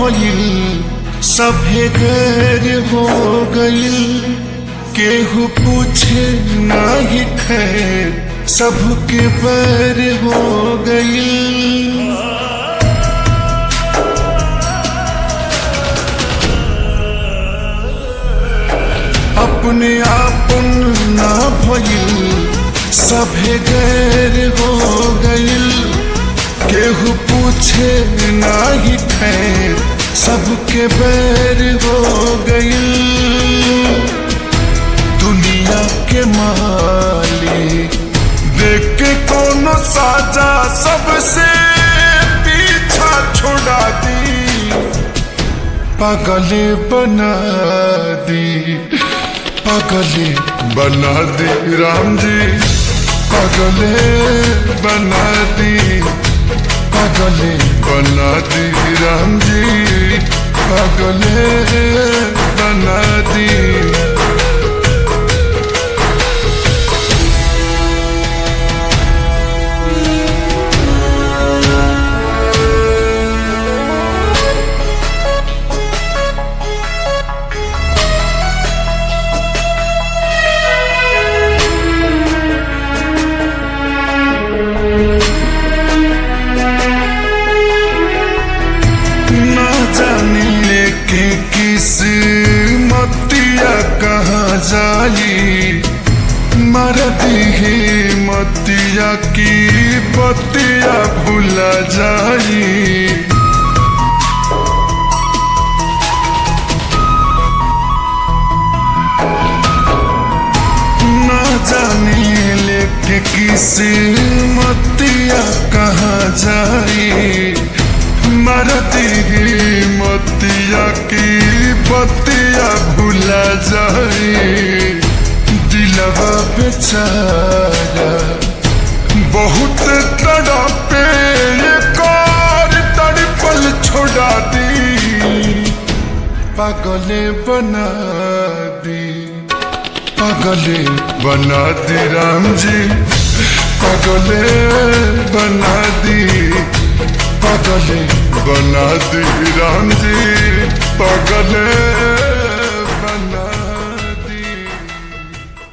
भइल सभे गैर हो गइल केहू पूछे नाही खैर सबके बैर हो गइल। अपने आपन ना भइल सभे गैर हो गइल केहू पूछे नाही खैर सबके बैर हो गइल। दुनिया के मालिक देख के कोनो साजा सबसे पीछा छोड़ा दी पागले बना दी पागले बना दी राम जी पागले बना दी पागले बना दी राम जी पागले बना दी। मतिया कहाँ जाई मरती ही मतिया की बतिया भुला जाई। ना जाने लेके किसी मतिया कहाँ जाई मरती ही मतिया की बतिया भुला जाए। दिलवा बेचारा बहुत तड़पे ये कार तड़पल छोड़ा दी पागले बना दी पागले बना दी राम जी पागले बना दी पागले बना दी राम जी पागले